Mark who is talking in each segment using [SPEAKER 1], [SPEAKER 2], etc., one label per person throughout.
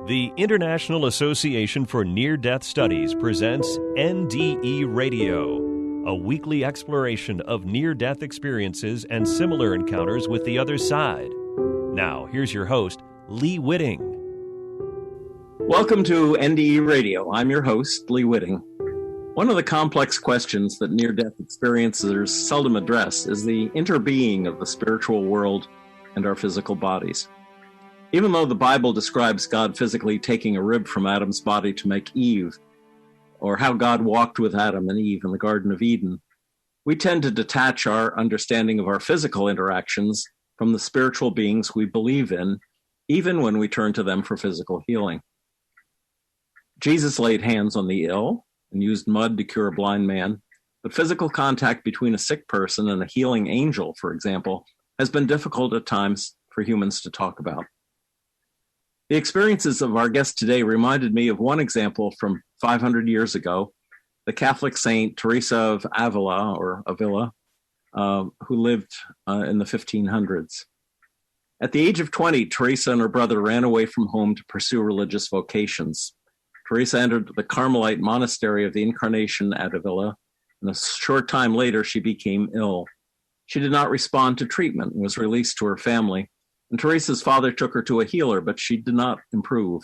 [SPEAKER 1] The International Association for Near-Death Studies presents NDE Radio, a weekly exploration of near-death experiences and similar encounters with the other side. Now, here's your host, Lee Witting.
[SPEAKER 2] Welcome to NDE Radio. I'm your host, Lee Witting. One of the complex questions that near-death experiencers seldom address is the interbeing of the spiritual world and our physical bodies. Even though the Bible describes God physically taking a rib from Adam's body to make Eve, or how God walked with Adam and Eve in the Garden of Eden, we tend to detach our understanding of our physical interactions from the spiritual beings we believe in, even when we turn to them for physical healing. Jesus laid hands on the ill and used mud to cure a blind man, but physical contact between a sick person and a healing angel, for example, has been difficult at times for humans to talk about. The experiences of our guest today reminded me of one example from 500 years ago, the Catholic saint Teresa of Avila, who lived in the 1500s. At the age of 20, Teresa and her brother ran away from home to pursue religious vocations. Teresa entered the Carmelite monastery of the Incarnation at Avila, and a short time later she became ill. She did not respond to treatment and was released to her family. And Teresa's father took her to a healer, but she did not improve.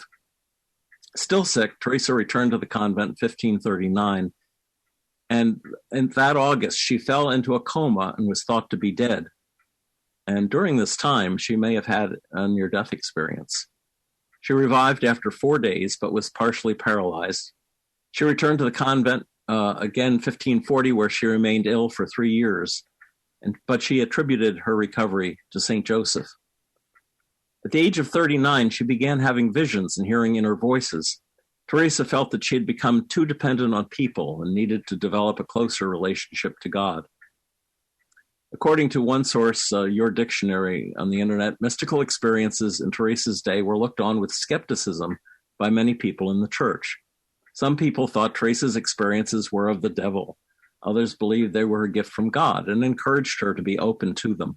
[SPEAKER 2] Still sick, Teresa returned to the convent in 1539. And in that August, she fell into a coma and was thought to be dead. And during this time, she may have had a near-death experience. She revived after 4 days, but was partially paralyzed. She returned to the convent again in 1540, where she remained ill for 3 years. But she attributed her recovery to St. Joseph. At the age of 39, she began having visions and hearing inner voices. Teresa felt that she had become too dependent on people and needed to develop a closer relationship to God. According to one source, your dictionary on the internet, mystical experiences in Teresa's day were looked on with skepticism by many people in the church. Some people thought Teresa's experiences were of the devil. Others believed they were a gift from God and encouraged her to be open to them.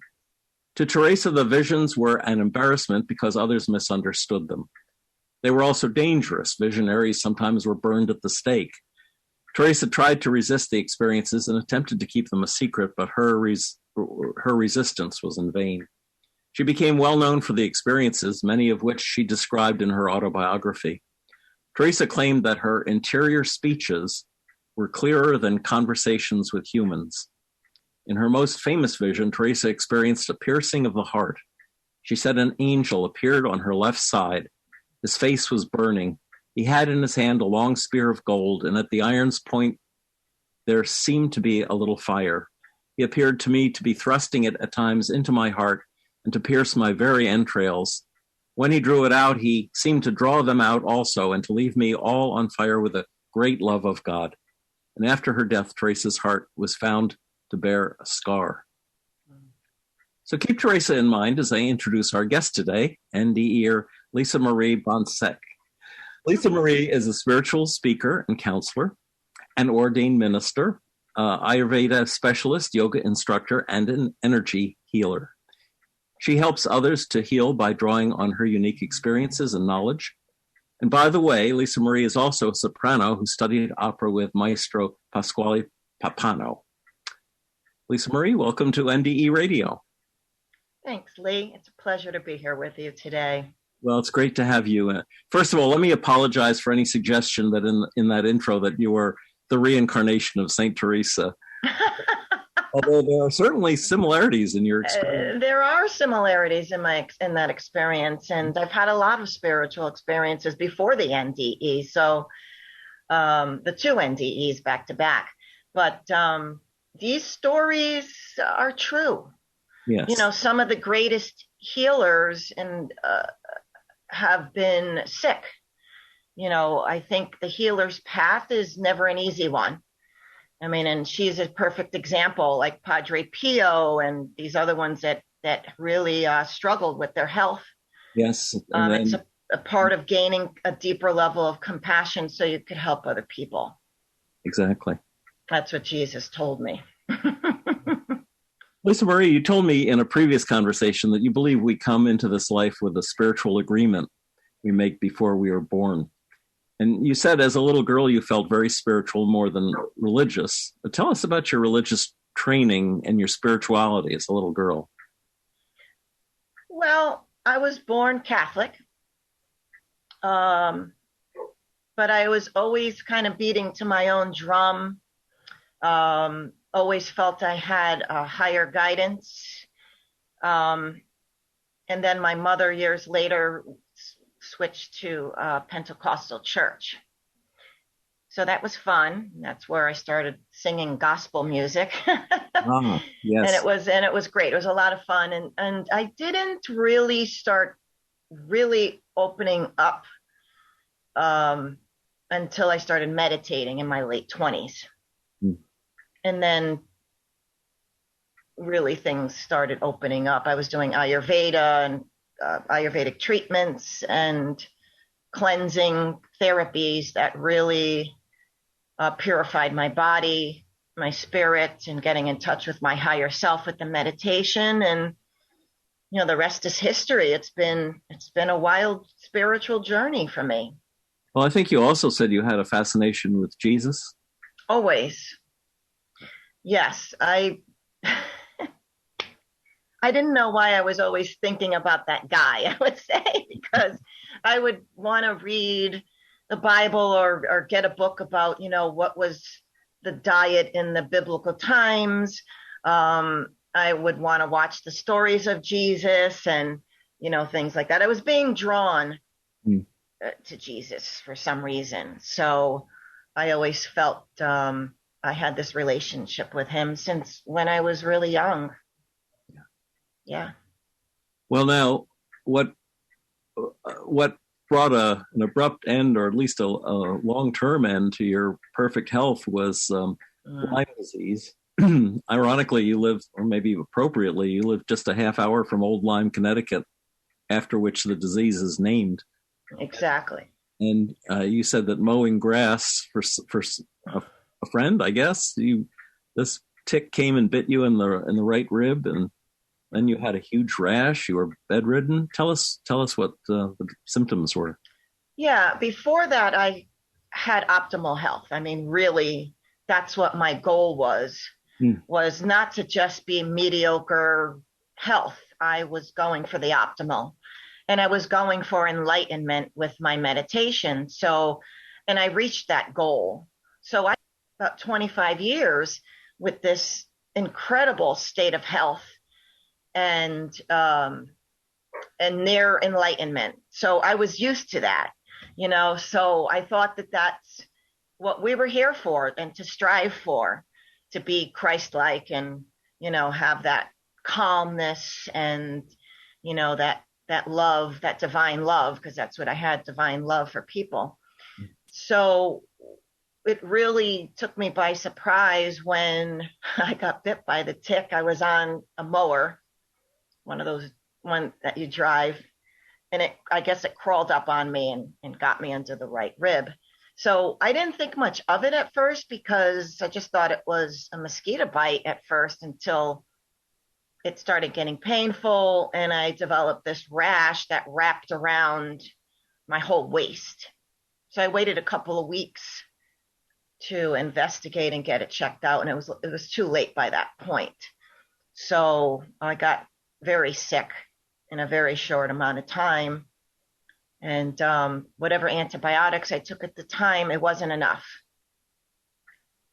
[SPEAKER 2] To Teresa, the visions were an embarrassment because others misunderstood them. They were also dangerous. Visionaries sometimes were burned at the stake. Teresa tried to resist the experiences and attempted to keep them a secret, but her resistance was in vain. She became well known for the experiences, many of which she described in her autobiography. Teresa claimed that her interior speeches were clearer than conversations with humans. In her most famous vision, Teresa experienced a piercing of the heart. She said an angel appeared on her left side. His face was burning. He had in his hand a long spear of gold, and at the iron's point there seemed to be a little fire. He appeared to me to be thrusting it at times into my heart and to pierce my very entrails. When he drew it out, he seemed to draw them out also and to leave me all on fire with a great love of God. And after her death, Teresa's heart was found to bear a scar. So keep Teresa in mind as I introduce our guest today, NDE Lisamarie Boncek. Lisamarie is a spiritual speaker and counselor, an ordained minister, Ayurveda specialist, yoga instructor, and an energy healer. She helps others to heal by drawing on her unique experiences and knowledge. And by the way, Lisamarie is also a soprano who studied opera with Maestro Pasquale Papano. Lisamarie, welcome to NDE Radio.
[SPEAKER 3] Thanks, Lee. It's a pleasure to be here with you today.
[SPEAKER 2] Well, it's great to have you. First of all, let me apologize for any suggestion that in that intro that you were the reincarnation of St. Teresa. Although there are certainly similarities in your experience.
[SPEAKER 3] There are similarities in that experience, and I've had a lot of spiritual experiences before the NDE, so the two NDEs back to back. But these stories are true.
[SPEAKER 2] Yes.
[SPEAKER 3] You know, some of the greatest healers have been sick. You know, I think the healer's path is never an easy one. I mean, and she's a perfect example, like Padre Pio and these other ones that really struggled with their health.
[SPEAKER 2] Yes.
[SPEAKER 3] It's a part of gaining a deeper level of compassion so you could help other people.
[SPEAKER 2] Exactly.
[SPEAKER 3] That's what Jesus told me.
[SPEAKER 2] Lisamarie, you told me in a previous conversation that you believe we come into this life with a spiritual agreement. we make before we are born. And you said as a little girl, you felt very spiritual more than religious. But tell us about your religious training and your spirituality as a little girl.
[SPEAKER 3] Well, I was born Catholic, but I was always kind of beating to my own drum. Always felt I had a higher guidance. And then my mother years later switched to Pentecostal church. So that was fun. That's where I started singing gospel music.
[SPEAKER 2] Oh, yes.
[SPEAKER 3] And it was great. It was a lot of fun. And I didn't really start really opening up until I started meditating in my late 20s. And then really things started opening up. I was doing Ayurveda and Ayurvedic treatments and cleansing therapies that really purified my body, my spirit, and getting in touch with my higher self with the meditation. And, you know, the rest is history. It's been a wild spiritual journey for me.
[SPEAKER 2] Well, I think you also said you had a fascination with Jesus.
[SPEAKER 3] Always. Yes, I didn't know why I was always thinking about that guy, I would say, because I would want to read the Bible or get a book about, you know, what was the diet in the biblical times. I would want to watch the stories of Jesus and, you know, things like that. I was being drawn to Jesus for some reason. So I always felt I had this relationship with him since when I was really young. Yeah. Well,
[SPEAKER 2] now, what brought an abrupt end, or at least a long-term end to your perfect health, was Lyme disease. Ironically, you live, or maybe appropriately, you live just a half hour from Old Lyme, Connecticut, after which the disease is named.
[SPEAKER 3] Exactly.
[SPEAKER 2] And you said that mowing grass for a friend, I guess, this tick came and bit you in the right rib, and then you had a huge rash. You were bedridden. Tell us what the symptoms were.
[SPEAKER 3] Yeah, before that, I had optimal health. I mean, really, that's what my goal was not to just be mediocre health. I was going for the optimal, and I was going for enlightenment with my meditation. So, and I reached that goal. So I about 25 years with this incredible state of health and near enlightenment. So I was used to that, you know, so I thought that that's what we were here for and to strive for, to be Christ-like and, you know, have that calmness and, you know, that love, that divine love, because that's what I had, divine love for people. So it really took me by surprise when I got bit by the tick. I was on a mower, one that you drive, and I guess it crawled up on me and got me under the right rib. So I didn't think much of it at first because I just thought it was a mosquito bite at first until it started getting painful and I developed this rash that wrapped around my whole waist. So I waited a couple of weeks to investigate and get it checked out, and it was too late by that point. So I got very sick in a very short amount of time, and whatever antibiotics I took at the time, it wasn't enough.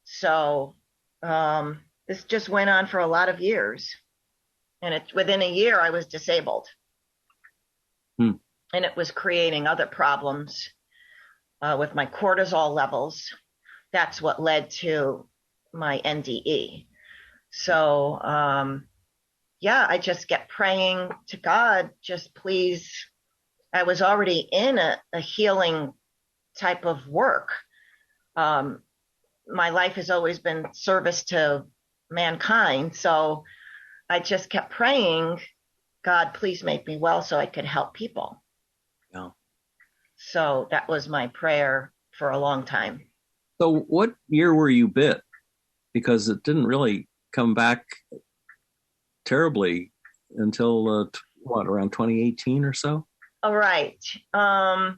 [SPEAKER 3] So this just went on for a lot of years, and within a year I was disabled, and it was creating other problems with my cortisol levels. That's what led to my NDE. So, I just kept praying to God, just please. I was already in a healing type of work. My life has always been service to mankind. So I just kept praying, God, please make me well so I could help people.
[SPEAKER 2] Yeah.
[SPEAKER 3] So that was my prayer for a long time.
[SPEAKER 2] So what year were you bit? Because it didn't really come back terribly until, around 2018 or so?
[SPEAKER 3] All right. I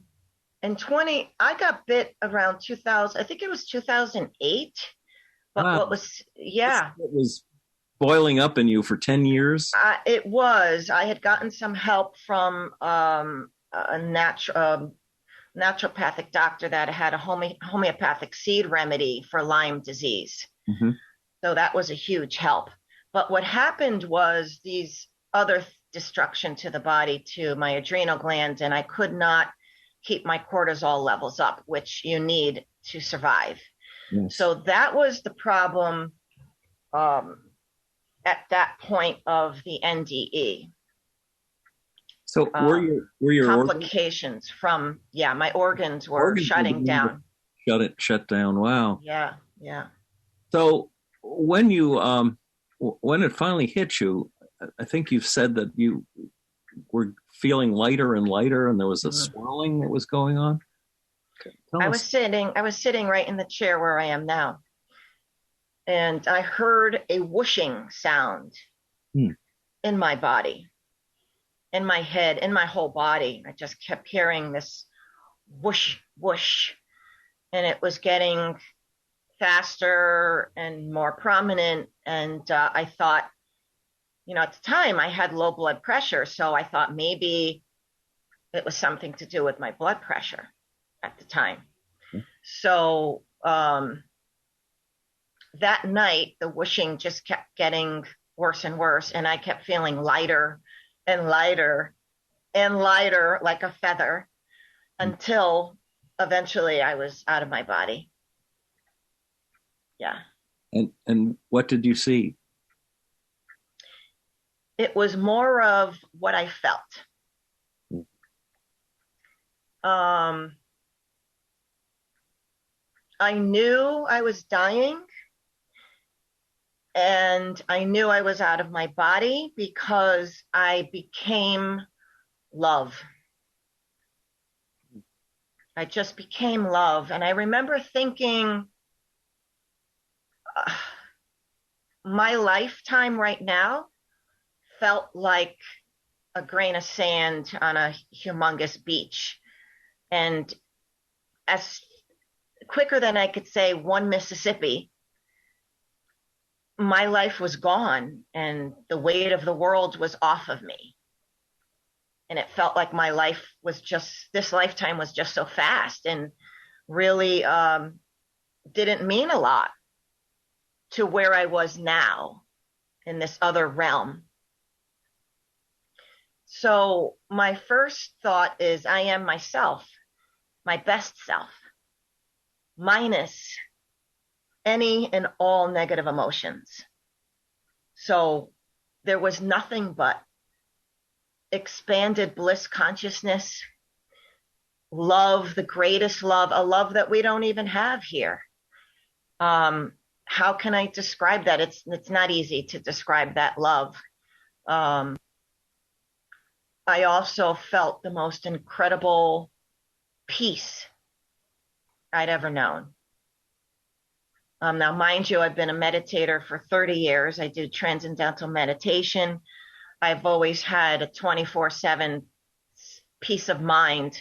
[SPEAKER 3] got bit around 2000. I think it was 2008. But
[SPEAKER 2] Wow. It was boiling up in you for 10 years.
[SPEAKER 3] It was. I had gotten some help from a naturopathic doctor that had a homeopathic seed remedy for Lyme disease.
[SPEAKER 2] Mm-hmm.
[SPEAKER 3] So that was a huge help. But what happened was these other destruction to the body, to my adrenal glands, and I could not keep my cortisol levels up, which you need to survive.
[SPEAKER 2] Yes.
[SPEAKER 3] So that was the problem at that point of the NDE.
[SPEAKER 2] So were your
[SPEAKER 3] complications from my organs were shutting down.
[SPEAKER 2] Shut down. Wow.
[SPEAKER 3] Yeah.
[SPEAKER 2] So when you when it finally hit you, I think you've said that you were feeling lighter and lighter, and there was a swirling that was going on.
[SPEAKER 3] I was sitting right in the chair where I am now, and I heard a whooshing sound in my body, in my head, in my whole body. I just kept hearing this whoosh, whoosh, and it was getting faster and more prominent. And I thought, at the time I had low blood pressure, so I thought maybe it was something to do with my blood pressure at the time. So that night, the whooshing just kept getting worse and worse, and I kept feeling lighter and lighter and lighter like a feather until eventually I was out of my body. Yeah.
[SPEAKER 2] And what did you see?
[SPEAKER 3] It was more of what I felt. I knew I was dying, and I knew I was out of my body because I became love. I just became love. And I remember thinking, my lifetime right now felt like a grain of sand on a humongous beach. And as quicker than I could say one Mississippi, my life was gone and the weight of the world was off of me. And it felt like my life was this lifetime was just so fast and really didn't mean a lot to where I was now in this other realm. So my first thought is I am myself, my best self, minus any and all negative emotions. So there was nothing but expanded bliss consciousness, love, the greatest love, a love that we don't even have here. How can I describe that? It's not easy to describe that love. I also felt the most incredible peace I'd ever known. Now, mind you, I've been a meditator for 30 years. I do transcendental meditation. I've always had a 24/7 peace of mind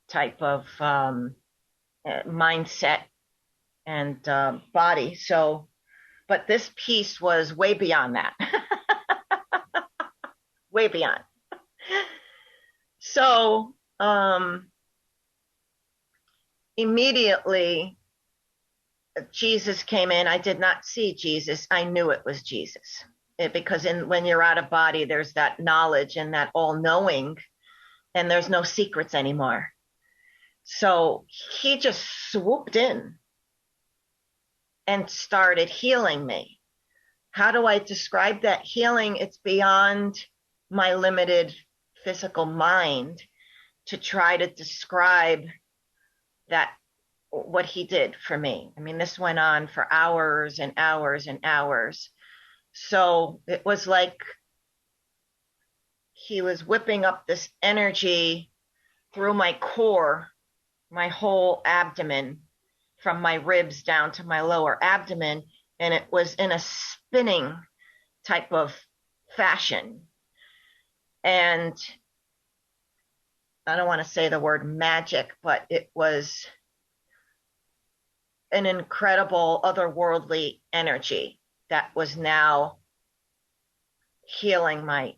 [SPEAKER 3] type of mindset and body. So, but this peace was way beyond that. Way beyond. So, immediately, Jesus came in. I did not see Jesus. I knew it was Jesus. Because when you're out of body, there's that knowledge and that all-knowing, and there's no secrets anymore. So he just swooped in and started healing me. How do I describe that healing? It's beyond my limited physical mind to try to describe that, what he did for me. I mean, this went on for hours and hours and hours. So it was like he was whipping up this energy through my core, my whole abdomen, from my ribs down to my lower abdomen. And it was in a spinning type of fashion. And I don't want to say the word magic, but it was an incredible otherworldly energy that was now healing my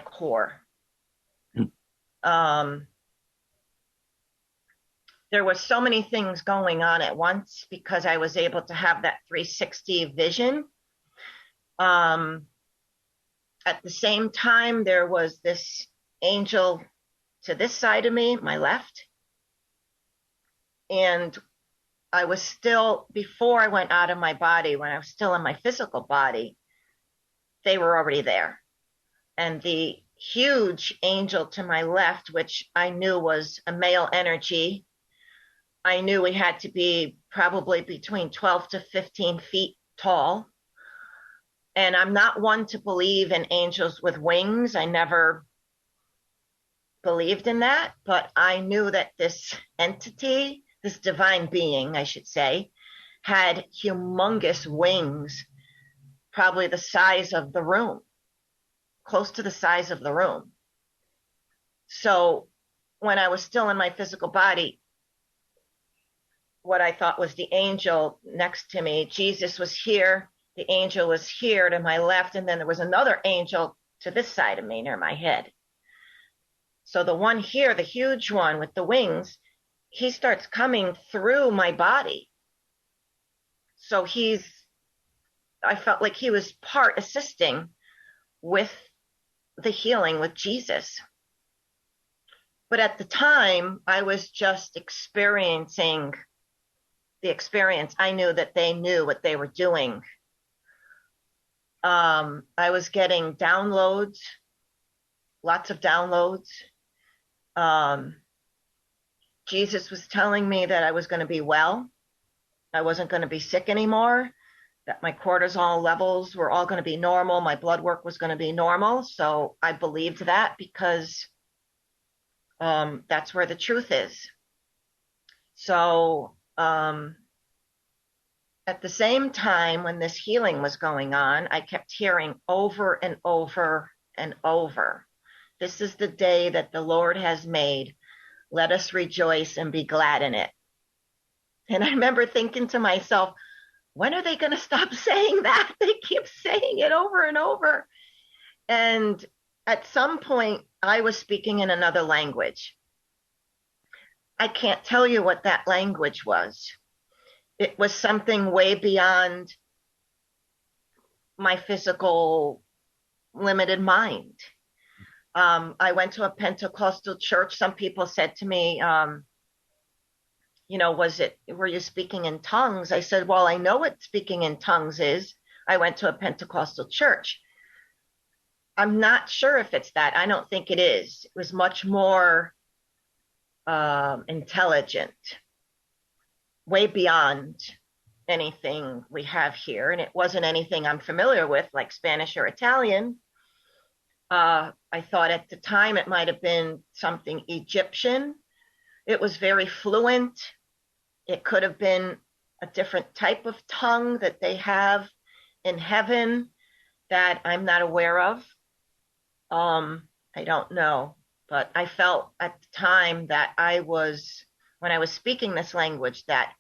[SPEAKER 3] core. There was so many things going on at once because I was able to have that 360 vision. At the same time, there was this angel to this side of me, my left. And I was still, before I went out of my body, when I was still in my physical body, they were already there. And the huge angel to my left, which I knew was a male energy, I knew he had to be probably between 12 to 15 feet tall. And I'm not one to believe in angels with wings. I never believed in that, but I knew that this entity, this divine being, I should say, had humongous wings, probably the size of the room, close to the size of the room. So when I was still in my physical body, what I thought was the angel next to me, Jesus was here, the angel was here to my left, and then there was another angel to this side of me near my head. So the one here, the huge one with the wings, he starts coming through my body. So I felt like he was part assisting with the healing with Jesus. But at the time, I was just experiencing the experience. I knew that they knew what they were doing. I was getting downloads, lots of downloads. Jesus was telling me that I was going to be well. I wasn't going to be sick anymore, that my cortisol levels were all going to be normal. My blood work was going to be normal. So I believed that because that's where the truth is. So at the same time, when this healing was going on, I kept hearing over and over and over, "This is the day that the Lord has made. Let us rejoice and be glad in it." And I remember thinking to myself, when are they going to stop saying that? They keep saying it over and over. And at some point, I was speaking in another language. I can't tell you what that language was. It was something way beyond my physical limited mind. I went to a Pentecostal church. Some people said to me, were you speaking in tongues? I said, well, I know what speaking in tongues is. I went to a Pentecostal church. I'm not sure if it's that. I don't think it is. It was much more intelligent, way beyond anything we have here. And it wasn't anything I'm familiar with, like Spanish or Italian. I thought at the time it might have been something Egyptian. It was very fluent. It could have been a different type of tongue that they have in heaven that I'm not aware of. I don't know, but I felt at the time that when I was speaking this language, that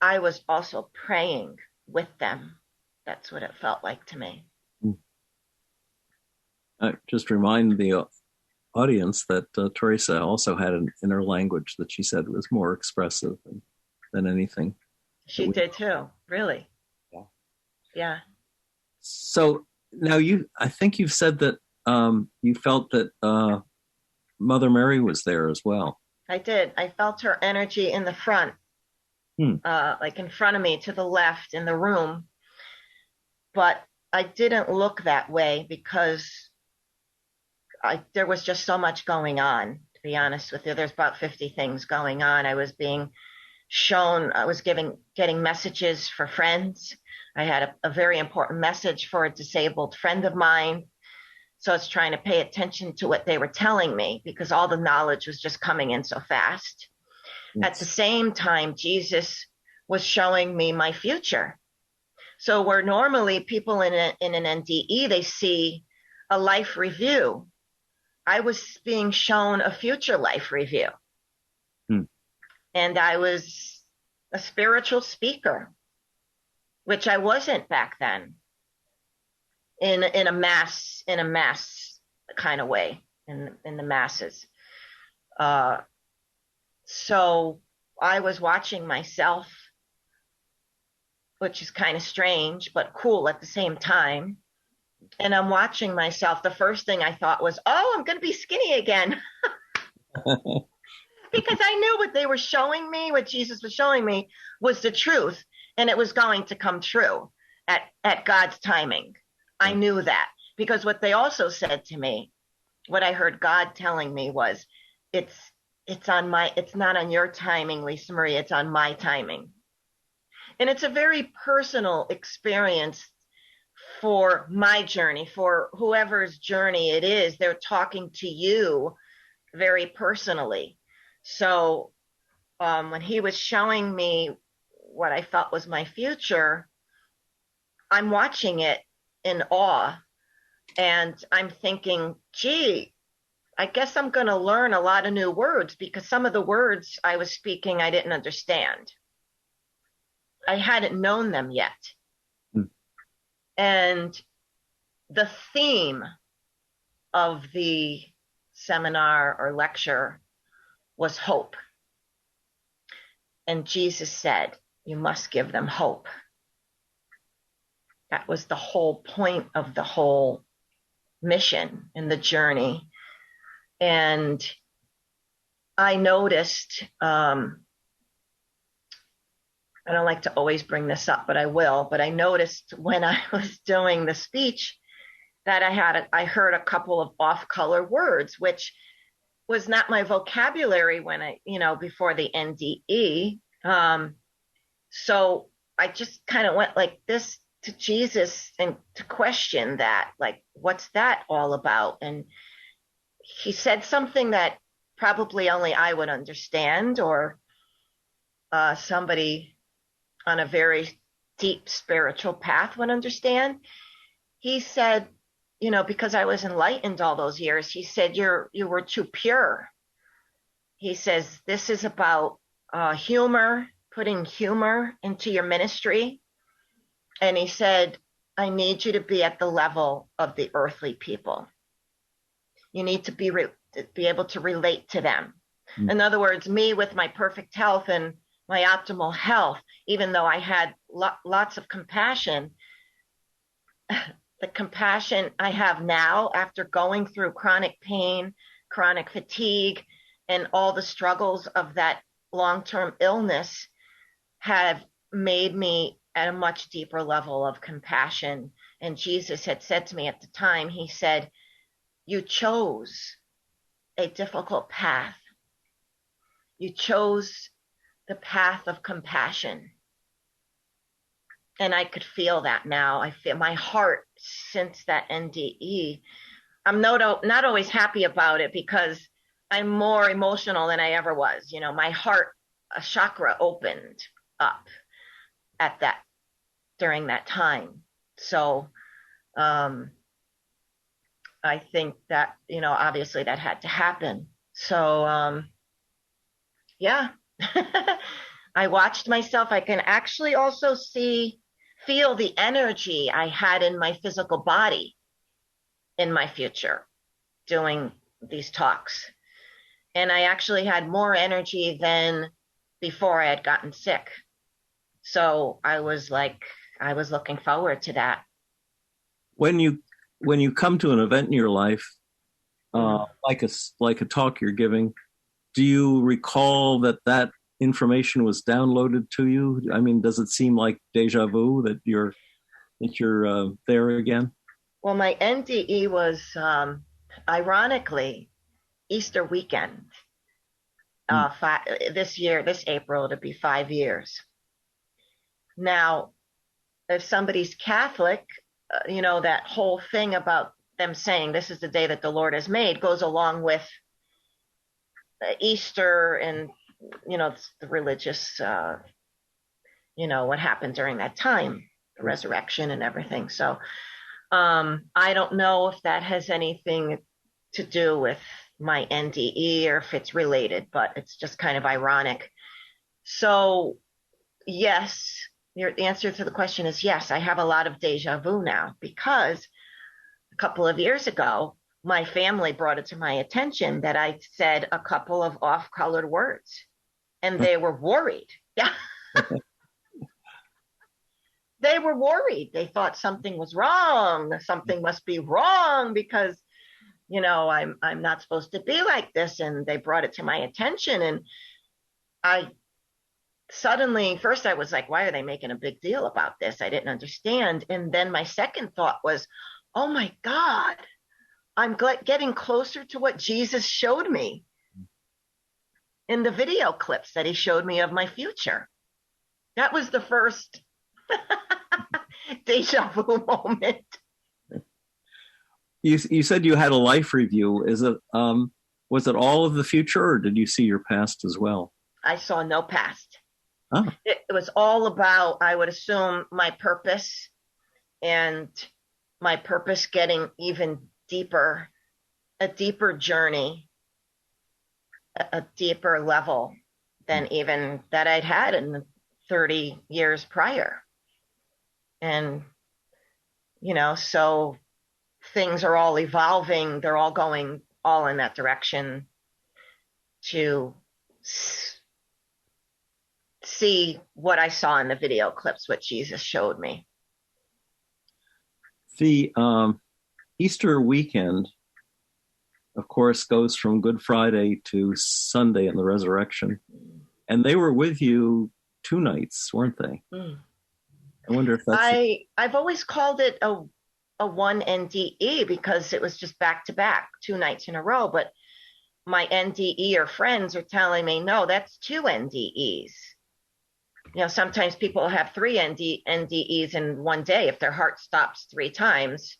[SPEAKER 3] I was also praying with them. That's what it felt like to me.
[SPEAKER 2] Just remind the audience that Teresa also had an inner language that she said was more expressive than anything.
[SPEAKER 3] She did too, really. Yeah.
[SPEAKER 2] So now I think you've said that you felt that Mother Mary was there as well.
[SPEAKER 3] I did. I felt her energy in the front, like in front of me to the left in the room. But I didn't look that way because there was just so much going on, to be honest with you. There's about 50 things going on. I was being shown, I was getting messages for friends. I had a very important message for a disabled friend of mine. So I was trying to pay attention to what they were telling me because all the knowledge was just coming in so fast. Yes. At the same time, Jesus was showing me my future. So where normally people in an NDE, they see a life review, I was being shown a future life review. And I was a spiritual speaker, which I wasn't back then in a mass kind of way, in the masses. So I was watching myself, which is kind of strange, but cool at the same time. And I'm watching myself. The first thing I thought was, oh, I'm going to be skinny again. Because I knew what they were showing me, what Jesus was showing me, was the truth. And it was going to come true at God's timing. I knew that. Because what they also said to me, what I heard God telling me was, it's not on your timing, Lisamarie, it's on my timing. And it's a very personal experience for my journey, for whoever's journey it is. They're talking to you very personally. So when he was showing me what I felt was my future, I'm watching it in awe. And I'm thinking, gee, I guess I'm going to learn a lot of new words, because some of the words I was speaking, I didn't understand. I hadn't known them yet. And the theme of the seminar or lecture was hope. And Jesus said, you must give them hope. That was the whole point of the whole mission and the journey. And I noticed, I don't like to always bring this up, but I will. But I noticed when I was doing the speech that I heard a couple of off-color words, which was not my vocabulary when before the NDE. So I just kind of went like this to Jesus and to question that, like, what's that all about? And he said something that probably only I would understand, or somebody on a very deep spiritual path would understand. He said, because I was enlightened all those years, he said, you were too pure. He says, this is about humor, putting humor into your ministry. And he said, I need you to be at the level of the earthly people. You need to be able to relate to them. In other words, me with my perfect health and my optimal health, even though I had lots of compassion, the compassion I have now after going through chronic pain, chronic fatigue, and all the struggles of that long-term illness have made me at a much deeper level of compassion. And Jesus had said to me at the time, he said, you chose a difficult path. You chose the path of compassion. And I could feel that now. I feel my heart since that NDE. I'm not always happy about it, because I'm more emotional than I ever was. My heart, a chakra opened up during that time. So I think that, obviously that had to happen. So yeah, I watched myself. I can actually also feel the energy I had in my physical body in my future doing these talks. And I actually had more energy than before I had gotten sick. So I was looking forward to that.
[SPEAKER 2] When you come to an event in your life, like a talk you're giving, do you recall that information was downloaded to you? I mean, does it seem like deja vu that you're there again?
[SPEAKER 3] Well, my NDE was ironically Easter weekend. This April, it'll be 5 years. Now, if somebody's Catholic, that whole thing about them saying this is the day that the Lord has made goes along with Easter and, the religious, what happened during that time, the resurrection and everything. So I don't know if that has anything to do with my NDE or if it's related, but it's just kind of ironic. So yes, the answer to the question is yes, I have a lot of deja vu now because a couple of years ago, my family brought it to my attention that I said a couple of off-colored words and they were worried. Yeah. They were worried. They thought something was wrong. Something must be wrong because, I'm not supposed to be like this. And they brought it to my attention. And I suddenly, first I was like, why are they making a big deal about this? I didn't understand. And then my second thought was, oh my God, I'm getting closer to what Jesus showed me in the video clips that he showed me of my future. That was the first deja vu moment.
[SPEAKER 2] You said you had a life review. Is it was it all of the future, or did you see your past as well?
[SPEAKER 3] I saw no past.
[SPEAKER 2] Oh.
[SPEAKER 3] It was all about, I would assume, my purpose and my purpose getting even deeper, a deeper journey, a deeper level than even that I'd had in the 30 years prior. And, so things are all evolving. They're all going all in that direction to see what I saw in the video clips, what Jesus showed me.
[SPEAKER 2] The Easter weekend, of course, goes from Good Friday to Sunday in the resurrection. And they were with you 2 nights, weren't they? Mm. I wonder if that's...
[SPEAKER 3] I've always called it a one NDE because it was just back to back, 2 nights in a row. But my NDE or friends are telling me, no, that's 2 NDEs. Sometimes people have 3 NDEs in one day if their heart stops 3 times,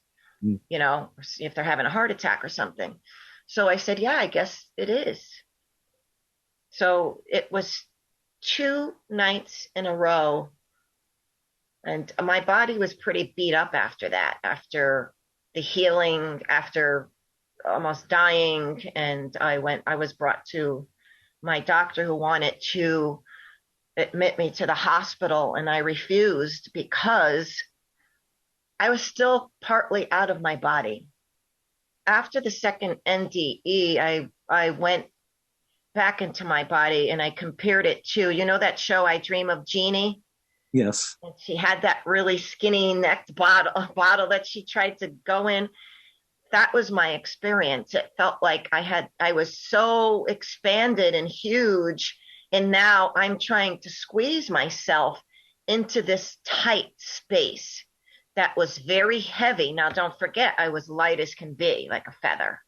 [SPEAKER 3] if they're having a heart attack or something. So I said, yeah, I guess it is. So it was 2 nights in a row. And my body was pretty beat up after that, after the healing, after almost dying. And I was brought to my doctor who wanted to admit me to the hospital, and I refused because I was still partly out of my body. After the second NDE, I went back into my body and I compared it to, that show I Dream of Jeannie?
[SPEAKER 2] Yes.
[SPEAKER 3] And she had that really skinny necked bottle that she tried to go in. That was my experience. It felt like I was so expanded and huge. And now I'm trying to squeeze myself into this tight space that was very heavy. Now, don't forget, I was light as can be, like a feather.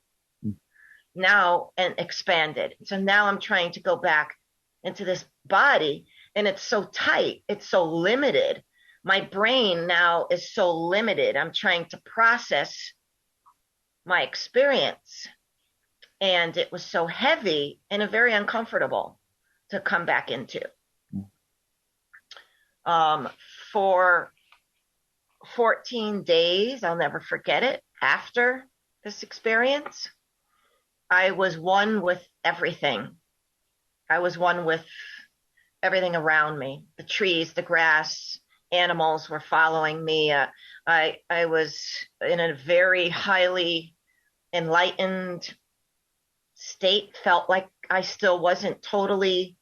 [SPEAKER 3] Now, and expanded. So now I'm trying to go back into this body, and it's so tight. It's so limited. My brain now is so limited. I'm trying to process my experience. And it was so heavy and very uncomfortable to come back into. For 14 days, I'll never forget it, after this experience, I was one with everything. I was one with everything around me. The trees, the grass, animals were following me. I was in a very highly enlightened state, felt like I still wasn't totally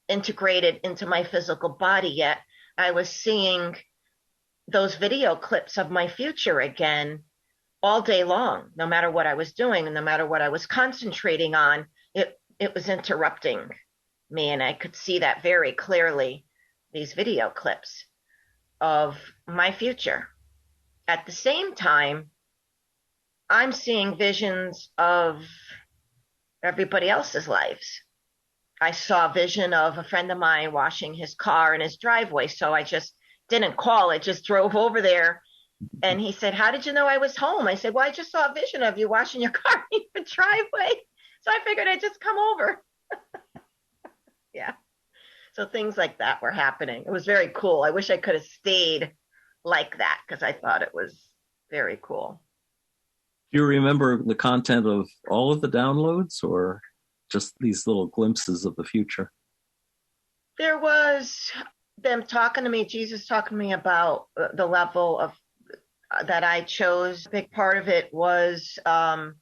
[SPEAKER 3] integrated into my physical body yet. I was seeing those video clips of my future again all day long, no matter what I was doing and no matter what I was concentrating on, it was interrupting me. And I could see that very clearly, these video clips of my future. At the same time, I'm seeing visions of everybody else's lives. I saw a vision of a friend of mine washing his car in his driveway. So I just didn't call. I just drove over there. And he said, how did you know I was home? I said, well, I just saw a vision of you washing your car in your driveway. So I figured I'd just come over. Yeah. So things like that were happening. It was very cool. I wish I could have stayed like that because I thought it was very cool.
[SPEAKER 2] Do you remember the content of all of the downloads or just these little glimpses of the future?
[SPEAKER 3] There was them talking to me, Jesus talking to me about the level of that I chose. A big part of it was the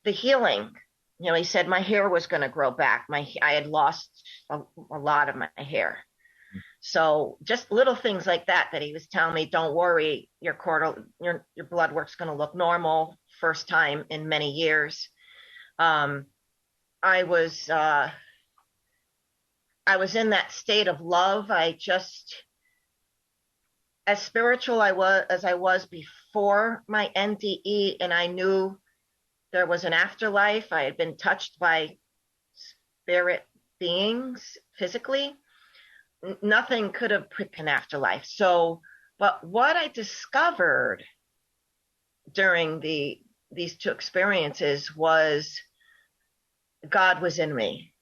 [SPEAKER 3] healing. You know, he said my hair was going to grow back. I had lost a lot of my hair. So just little things like that he was telling me, don't worry, your blood work's going to look normal, first time in many years. I was in that state of love. As spiritual as I was before my NDE, and I knew there was an afterlife. I had been touched by spirit beings physically. Nothing could have put an afterlife. So, but what I discovered during these two experiences was God was in me.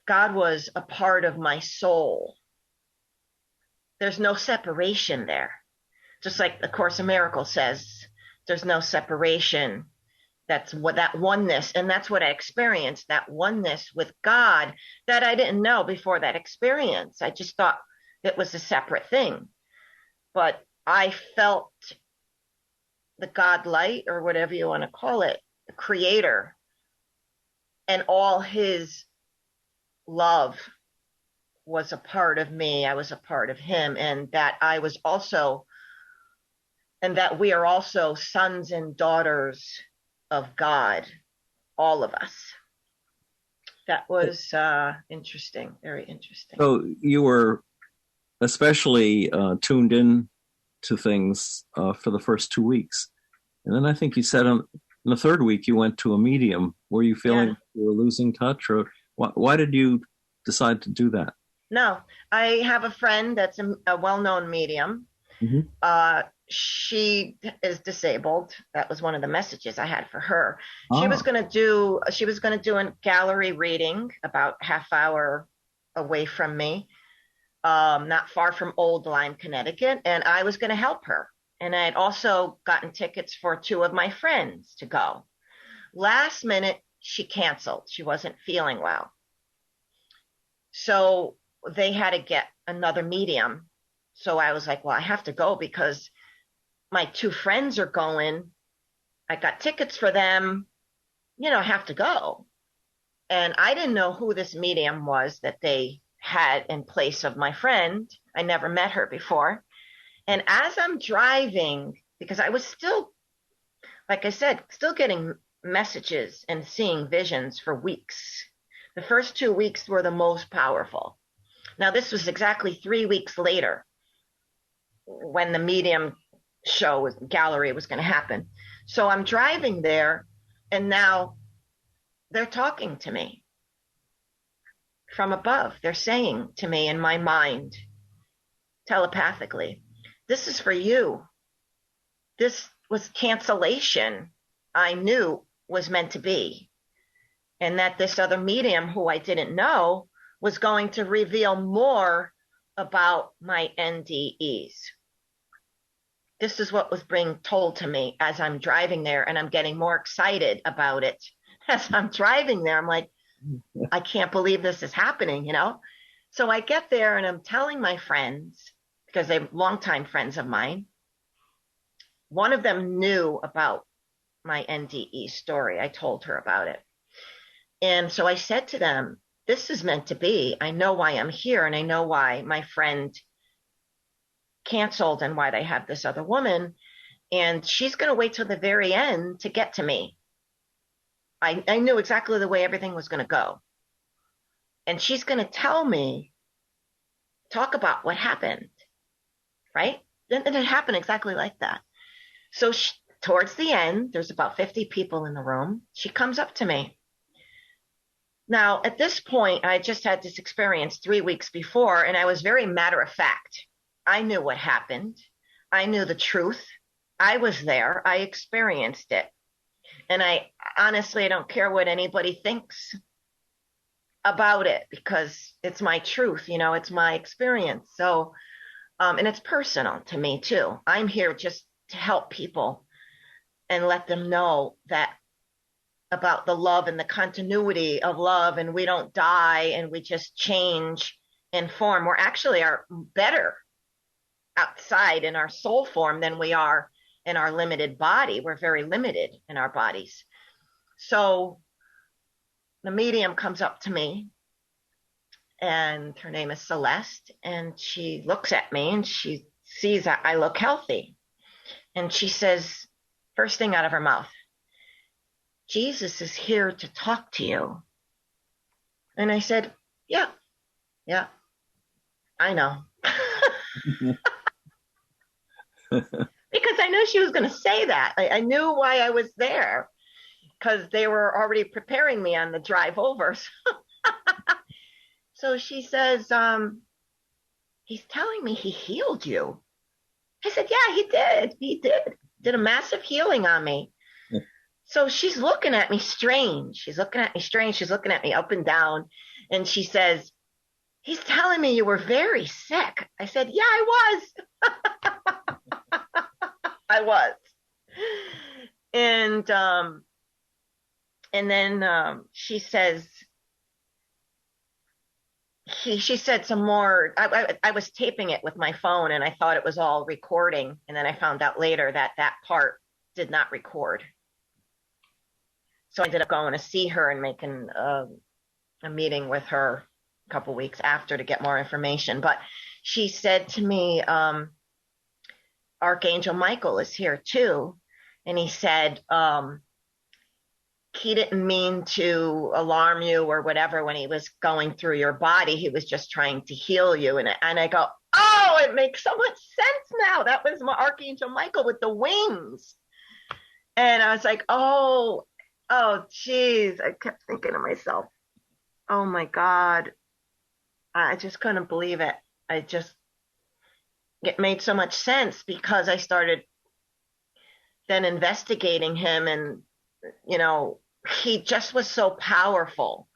[SPEAKER 3] God was a part of my soul. There's no separation there. Just like the Course in Miracles says, there's no separation. That's what that oneness, and that's what I experienced, that oneness with God that I didn't know before that experience. I just thought it was a separate thing. But I felt the God light, or whatever you want to call it, the creator, and all his love was a part of me. I was a part of him, and that I was also, and that we are also sons and daughters of God, all of us. That was interesting, very interesting.
[SPEAKER 2] So you were especially tuned in to things for the first 2 weeks. And then I think you said in the third week you went to a medium. Were you feeling you were losing touch, or why did you decide to do that?
[SPEAKER 3] No, I have a friend that's a well-known medium. Mm-hmm. She is disabled. That was one of the messages I had for her. Oh. She was going to do a gallery reading about half hour away from me, not far from Old Lyme, Connecticut, and I was going to help her. And I had also gotten tickets for 2 of my friends to go. Last minute, she canceled. She wasn't feeling well. So they had to get another medium. So I was like, well, I have to go because my 2 friends are going. I got tickets for them. I have to go. And I didn't know who this medium was that they had in place of my friend. I never met her before. And as I'm driving, because I was still, like I said, still getting messages and seeing visions for weeks. The first 2 weeks were the most powerful. Now, this was exactly 3 weeks later when the medium gallery was going to happen. So I'm driving there, and now they're talking to me from above. They're saying to me in my mind, telepathically, this is for you. This was cancellation I knew was meant to be. And that this other medium, who I didn't know, was going to reveal more about my NDEs. This is what was being told to me as I'm driving there, and I'm getting more excited about it. As I'm driving there, I'm like, I can't believe this is happening, So I get there and I'm telling my friends, because they're longtime friends of mine. One of them knew about my NDE story. I told her about it. And so I said to them, this is meant to be. I know why I'm here, and I know why my friend canceled and why they have this other woman. And she's going to wait till the very end to get to me. I knew exactly the way everything was going to go. And she's going to tell me, talk about what happened, right? And it happened exactly like that. So towards the end, there's about 50 people in the room. She comes up to me. Now, at this point, I just had this experience 3 weeks before, and I was very matter of fact. I knew what happened. I knew the truth. I was there. I experienced it. And I honestly don't care what anybody thinks about it, because it's my truth, it's my experience. So, and it's personal to me too. I'm here just to help people and let them know that about the love and the continuity of love, and we don't die and we just change in form. We're actually are better outside in our soul form than we are in our limited body. We're very limited in our bodies. So the medium comes up to me, and her name is Celeste, and she looks at me and she sees that I look healthy. And she says, first thing out of her mouth, Jesus is here to talk to you. And I said, yeah, I know. Because I knew she was going to say that. I knew why I was there, because they were already preparing me on the drive over. So she says, he's telling me he healed you. I said, yeah, he did. He did a massive healing on me. Yeah. So she's looking at me strange. She's looking at me up and down. And she says, he's telling me you were very sick. I said, yeah, I was. I was. And then she says, she said some more. I was taping it with my phone, and I thought it was all recording. And then I found out later that that part did not record. So I ended up going to see her and making a meeting with her a couple weeks after to get more information. But she said to me, Archangel Michael is here too. And he said, he didn't mean to alarm you or whatever when he was going through your body. He was just trying to heal you. And I go, oh, it makes so much sense now. That was my Archangel Michael with the wings. And I was like, oh, geez. I kept thinking to myself, oh my God. I just couldn't believe it. It made so much sense, because I started then investigating him, and, he just was so powerful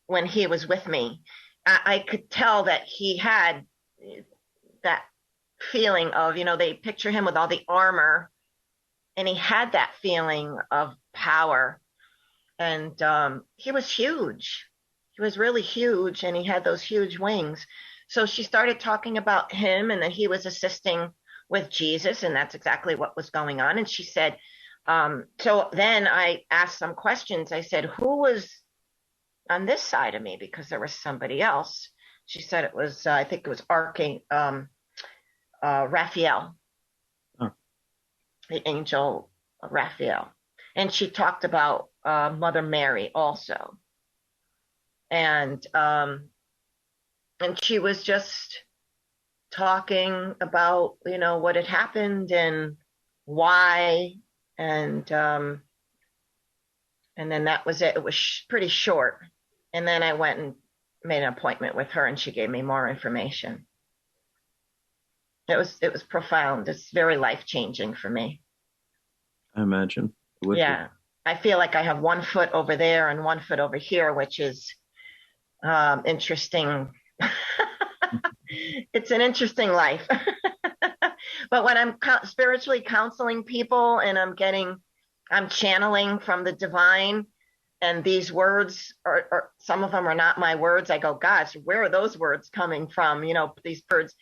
[SPEAKER 3] when he was with me. I could tell that he had that feeling of, they picture him with all the armor, and he had that feeling of power. And he was huge. He was really huge, and he had those huge wings. So she started talking about him, and that he was assisting with Jesus, and that's exactly what was going on. And she said, so then I asked some questions. I said, who was on this side of me? Because there was somebody else. She said it was, I think it was Raphael, the angel Raphael. And she talked about Mother Mary also. And she was just talking about, what had happened and why. And then that was it. It was pretty short. And then I went and made an appointment with her, and she gave me more information. It was profound. It's very life-changing for me.
[SPEAKER 2] I imagine.
[SPEAKER 3] Yeah. I feel like I have 1 foot over there and 1 foot over here, which is interesting. It's an interesting life. But when I'm spiritually counseling people, and I'm channeling from the divine, and these words are some of them are not my words. I go, gosh, where are those words coming from? These words.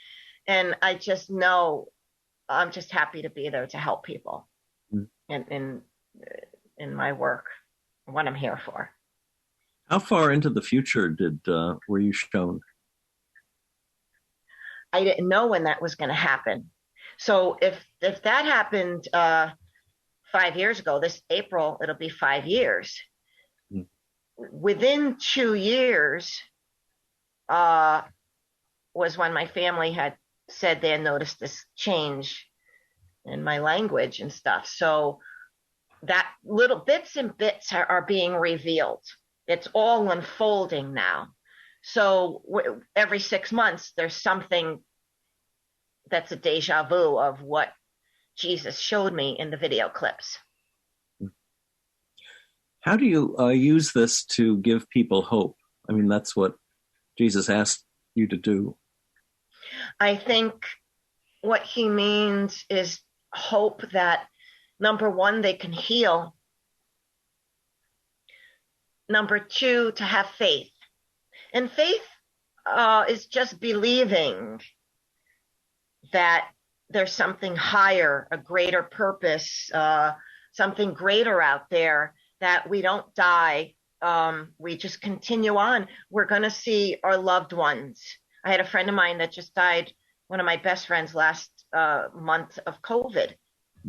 [SPEAKER 3] And I just know I'm just happy to be there to help people in my work, what I'm here for.
[SPEAKER 2] How far into the future were you shown?
[SPEAKER 3] I didn't know when that was going to happen. So if that happened 5 years ago, this April, it'll be 5 years. Within 2 years was when my family had said they had noticed this change in my language and stuff. So that little bits and bits are being revealed. It's all unfolding now. So every 6 months, there's something that's a deja vu of what Jesus showed me in the video clips.
[SPEAKER 2] How do you use this to give people hope? I mean, that's what Jesus asked you to do.
[SPEAKER 3] I think what he means is hope that Number one, they can heal. Number two, to have faith. And faith is just believing that there's something higher, a greater purpose, something greater out there, that we don't die. We just continue on. We're going to see our loved ones. I had a friend of mine that just died, one of my best friends, last month of COVID.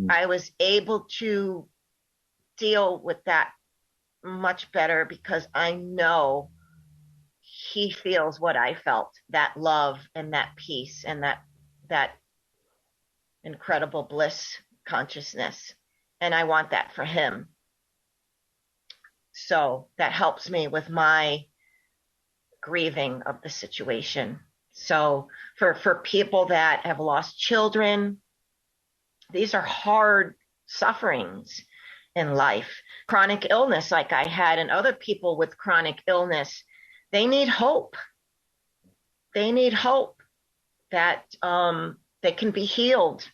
[SPEAKER 3] I was able to deal with that much better because I know he feels what I felt, that love and that peace and that incredible bliss consciousness. And I want that for him. So that helps me with my grieving of the situation. So for people that have lost children, these are hard sufferings in life. Chronic illness like I had, and other people with chronic illness, they need hope. They need hope that they can be healed.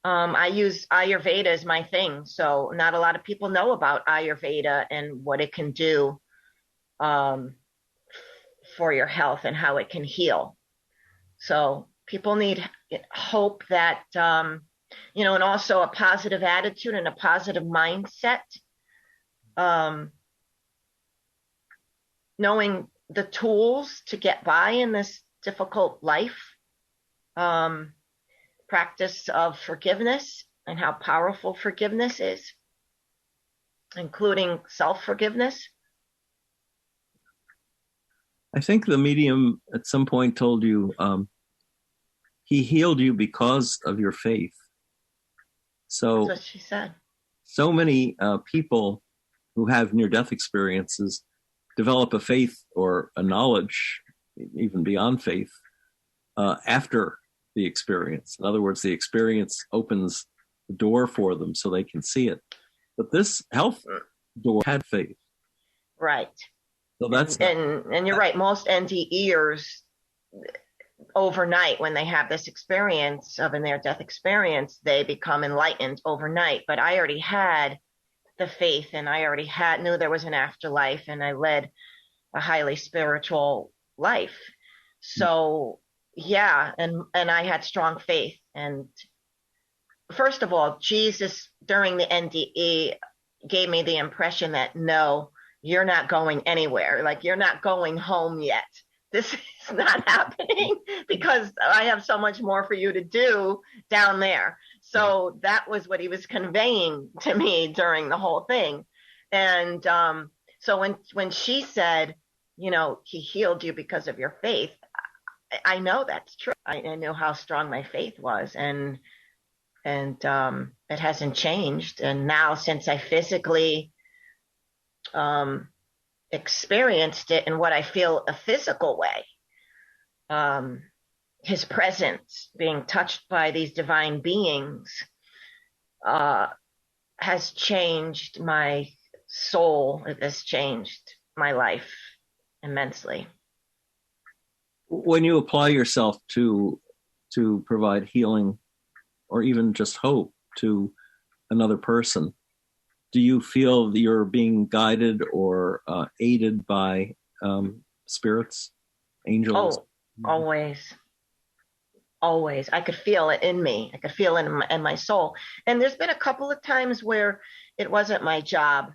[SPEAKER 3] I use Ayurveda as my thing. So not a lot of people know about Ayurveda and what it can do for your health and how it can heal. So people need hope that, and also a positive attitude and a positive mindset. Knowing the tools to get by in this difficult life. Practice of forgiveness and how powerful forgiveness is, including self-forgiveness.
[SPEAKER 2] I think the medium at some point told you he healed you because of your faith. So
[SPEAKER 3] that's what she said.
[SPEAKER 2] So many people who have near-death experiences develop a faith or a knowledge, even beyond faith, after the experience. In other words, the experience opens the door for them so they can see it. But this health door had faith.
[SPEAKER 3] Right.
[SPEAKER 2] So that's
[SPEAKER 3] and you're right. Most NDEers overnight, when they have this experience of a near-death experience, they become enlightened overnight. But I already had the faith, and I already knew there was an afterlife, and I led a highly spiritual life. So yeah, and I had strong faith. And first of all, Jesus during the NDE gave me the impression that, no, you're not going anywhere. Like, you're not going home yet. This is not happening because I have so much more for you to do down there. So that was what he was conveying to me during the whole thing. And so when she said, he healed you because of your faith, I know that's true. I know how strong my faith was, and it hasn't changed. And now, since I physically experienced it in what I feel a physical way, his presence, being touched by these divine beings, has changed my soul. It has changed my life immensely.
[SPEAKER 2] When you apply yourself to provide healing or even just hope to another person, do you feel that you're being guided or aided by spirits, angels?
[SPEAKER 3] Oh, always. Always. I could feel it in me. I could feel it in my soul. And there's been a couple of times where it wasn't my job.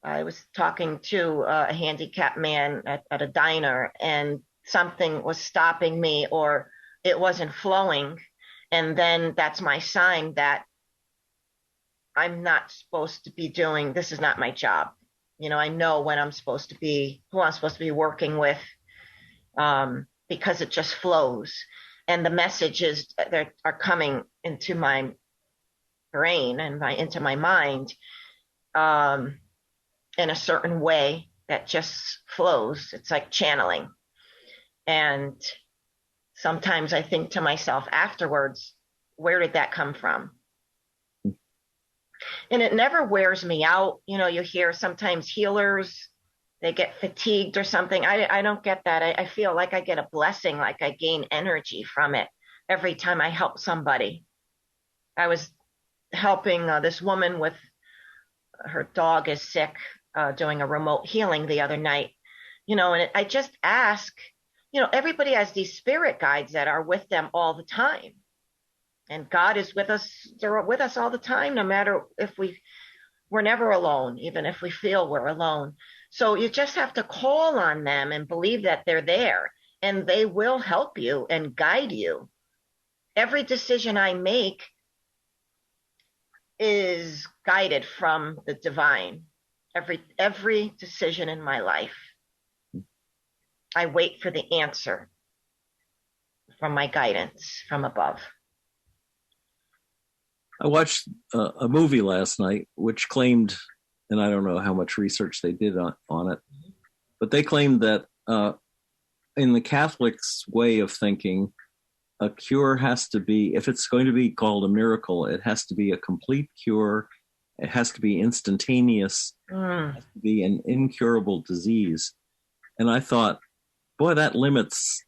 [SPEAKER 3] I was talking to a handicapped man at a diner, and something was stopping me, or it wasn't flowing. And then that's my sign that I'm not supposed to be doing, this is not my job. I know when I'm supposed to be, who I'm supposed to be working with, because it just flows. And the messages that are coming into my brain and into my mind in a certain way that just flows. It's like channeling. And sometimes I think to myself afterwards, where did that come from? And it never wears me out. You hear sometimes healers, they get fatigued or something. I don't get that. I feel like I get a blessing, like I gain energy from it every time I help somebody. I was helping this woman with her dog is sick, doing a remote healing the other night, and I just ask, everybody has these spirit guides that are with them all the time. And God is with us. They're with us all the time, no matter if we're never alone, even if we feel we're alone. So you just have to call on them and believe that they're there, and they will help you and guide you. Every decision I make is guided from the divine. Every decision in my life, I wait for the answer from my guidance from above.
[SPEAKER 2] I watched a movie last night which claimed, and I don't know how much research they did on it, but they claimed that in the Catholics' way of thinking, a cure has to be, if it's going to be called a miracle, it has to be a complete cure. It has to be instantaneous. It has to be an incurable disease. And I thought, boy, that limits.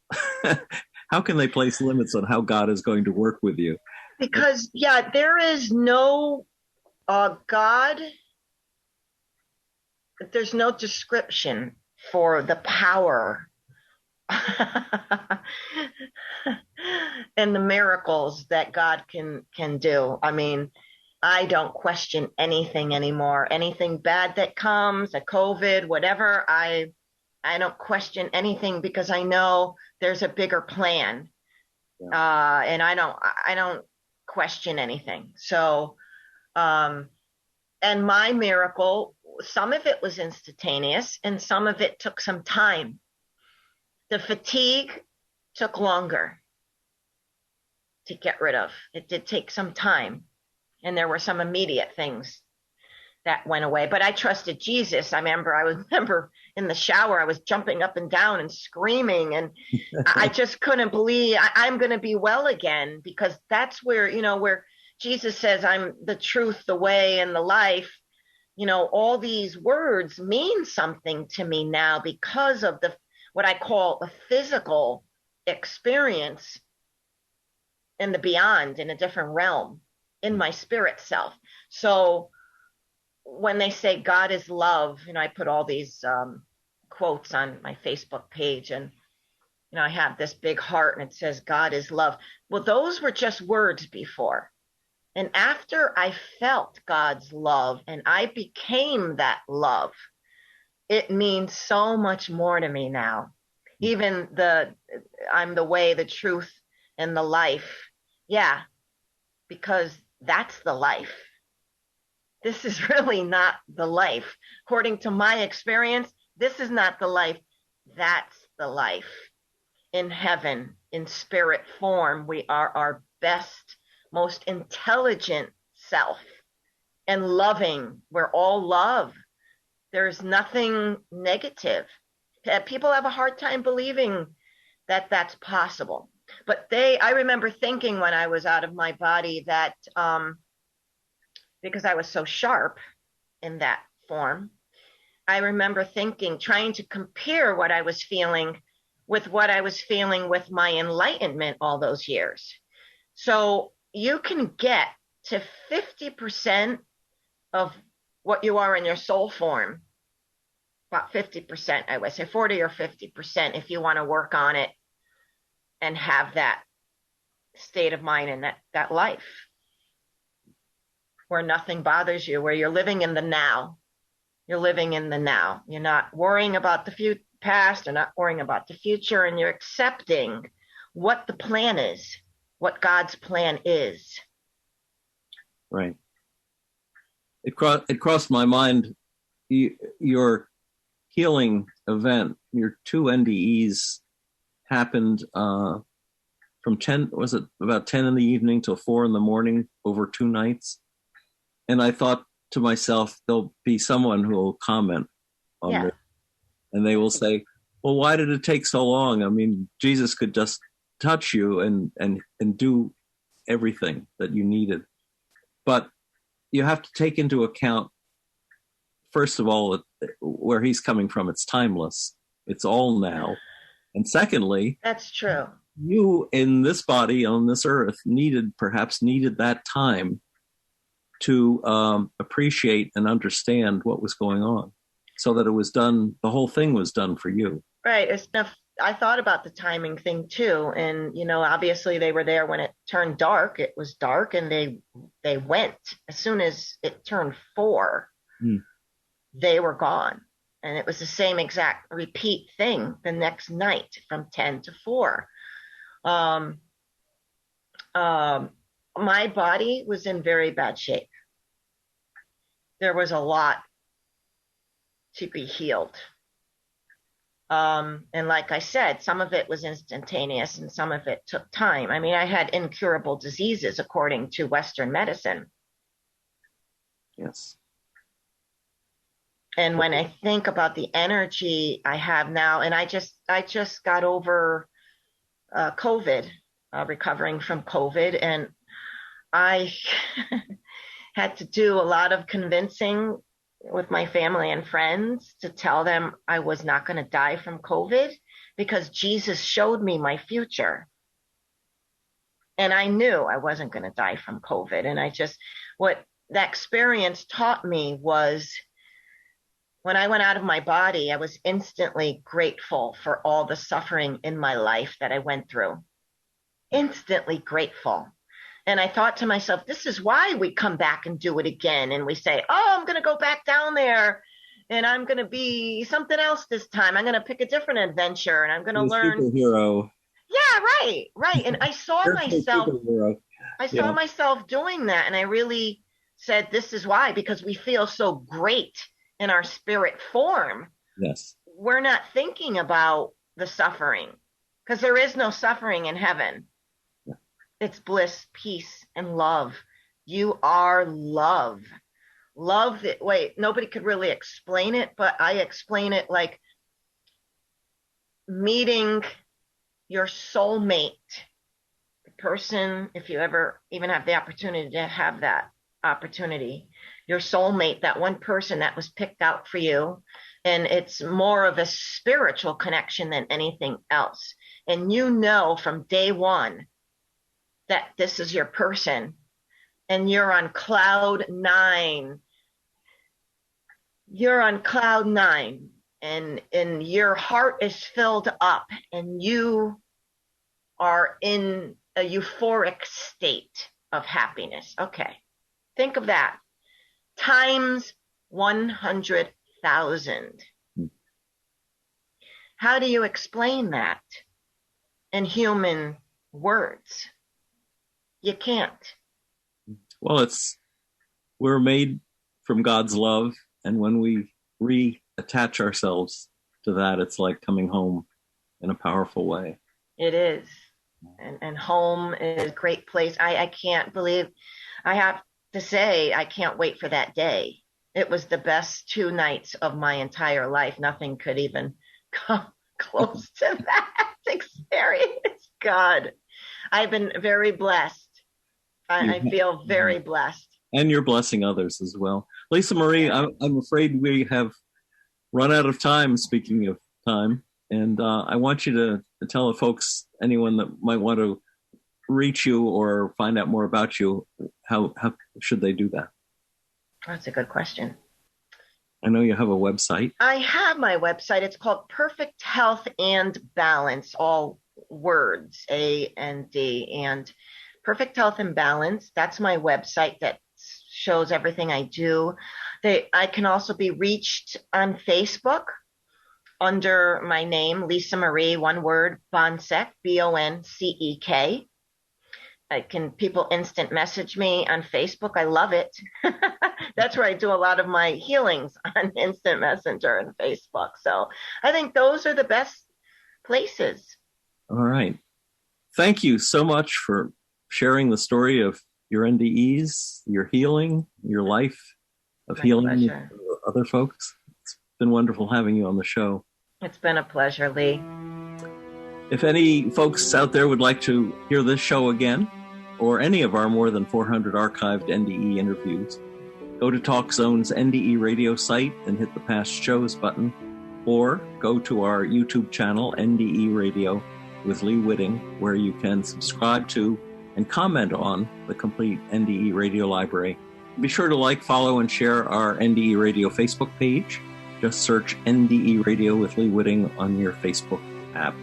[SPEAKER 2] How can they place limits on how God is going to work with you?
[SPEAKER 3] Because, there is no God. There's no description for the power and the miracles that God can do. I mean, I don't question anything anymore. Anything bad that comes, a COVID, whatever, I don't question anything because I know there's a bigger plan. Yeah. And I don't question anything. So, and my miracle, some of it was instantaneous and some of it took some time. The fatigue took longer to get rid of. It did take some time. And there were some immediate things that went away. But I trusted Jesus. I remember in the shower, I was jumping up and down and screaming. And I just couldn't believe I'm going to be well again, because that's where, where Jesus says, I'm the truth, the way, and the life. All these words mean something to me now because of what I call a physical experience in the beyond, in a different realm, in my spirit self. So when they say God is love, I put all these quotes on my Facebook page, and I have this big heart and it says God is love. Well, those were just words before. And after I felt God's love and I became that love, it means so much more to me now. Even I'm the way, the truth, and the life. Yeah, because that's the life. This is really not the life. According to my experience, this is not the life. That's the life. In heaven, in spirit form, we are our best, most intelligent self, and loving. We're all love. There's nothing negative. People have a hard time believing that that's possible. But I remember thinking when I was out of my body that because I was so sharp in that form, I remember thinking, trying to compare what I was feeling with what I was feeling with my enlightenment all those years. So you can get to 50% of what you are in your soul form, about 50%, I would say 40 or 50%, if you want to work on it and have that state of mind and that life where nothing bothers you, where you're living in the now. You're living in the now. You're not worrying about the past, or not worrying about the future, and you're accepting what the plan is, what God's plan is.
[SPEAKER 2] Right. It crossed my mind, your healing event, your 2 NDEs happened from 10, was it about 10 in the evening till 4 in the morning over 2 nights? And I thought to myself, there'll be someone who will comment on this. And they will say, well, why did it take so long? I mean, Jesus could just touch you and do everything that you needed. But you have to take into account, first of all, where he's coming from. It's timeless. It's all now. And secondly,
[SPEAKER 3] that's true.
[SPEAKER 2] You in this body on this earth perhaps needed that time to appreciate and understand what was going on, so that it was done, the whole thing was done for you.
[SPEAKER 3] Right. I thought about the timing thing too. And, obviously they were there when it turned dark. It was dark, and they went as soon as it turned 4, they were gone. And it was the same exact repeat thing the next night from 10 to 4. My body was in very bad shape. There was a lot to be healed. And like I said, some of it was instantaneous and some of it took time. I mean, I had incurable diseases according to Western medicine.
[SPEAKER 2] Yes.
[SPEAKER 3] And when I think about the energy I have now, and I just got over COVID, recovering from COVID, and I had to do a lot of convincing with my family and friends to tell them I was not going to die from COVID, because Jesus showed me my future. And I knew I wasn't going to die from COVID. And what that experience taught me was, when I went out of my body, I was instantly grateful for all the suffering in my life that I went through. Instantly grateful. And I thought to myself, this is why we come back and do it again. And we say, oh, I'm going to go back down there and I'm going to be something else this time. I'm going to pick a different adventure and I'm going to learn.
[SPEAKER 2] Superhero.
[SPEAKER 3] Yeah, right. And I saw myself doing that. And I really said, this is why, because we feel so great in our spirit form.
[SPEAKER 2] Yes.
[SPEAKER 3] We're not thinking about the suffering, because there is no suffering in heaven. Yeah. It's bliss, peace, and love. You are love. Love that, nobody could really explain it, but I explain it like meeting your soulmate, the person, if you ever even have the opportunity to have that opportunity, your soulmate, that one person that was picked out for you. And it's more of a spiritual connection than anything else. And from day one that this is your person, and you're on cloud 9. You're on cloud 9, and your heart is filled up, and you are in a euphoric state of happiness. Okay. Think of that. Times 100,000. How do you explain that in human words? You can't.
[SPEAKER 2] Well, we're made from God's love, and when we reattach ourselves to that, it's like coming home in a powerful way.
[SPEAKER 3] It is. And home is a great place. I can't believe, I have to say, I can't wait for that day. It was the best 2 nights of my entire life. Nothing could even come close to that experience. God, I've been very blessed. I feel very blessed. And
[SPEAKER 2] you're blessing others as well. Lisamarie, I'm afraid we have run out of time, speaking of time. And I want you to tell the folks, anyone that might want to reach you or find out more about you, how should they do that?
[SPEAKER 3] That's a good question.
[SPEAKER 2] I know you have a website.
[SPEAKER 3] I have my website. It's called Perfect Health and Balance, all words, AND, and Perfect Health and Balance. That's my website that shows everything I do. I can also be reached on Facebook under my name, Lisamarie, one word, Boncek, Boncek. People instant message me on Facebook. I love it. That's where I do a lot of my healings, on Instant Messenger and Facebook. So I think those are the best places.
[SPEAKER 2] All right. Thank you so much for sharing the story of your NDEs, your healing, your life of
[SPEAKER 3] My
[SPEAKER 2] healing
[SPEAKER 3] pleasure.
[SPEAKER 2] Other folks. It's been wonderful having you on the show.
[SPEAKER 3] It's been a pleasure, Lee.
[SPEAKER 2] If any folks out there would like to hear this show again, or any of our more than 400 archived NDE interviews, go to TalkZone's NDE Radio site and hit the Past Shows button, or go to our YouTube channel, NDE Radio with Lee Witting, where you can subscribe to and comment on the complete NDE Radio library Be sure to like, follow, and share our NDE Radio Facebook page. Just search NDE Radio with Lee Witting on your Facebook app.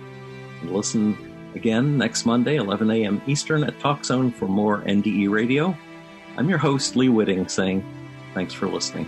[SPEAKER 2] And listen again next Monday, 11 a.m. Eastern at TalkZone for more NDE Radio. I'm your host, Lee Witting, saying thanks for listening.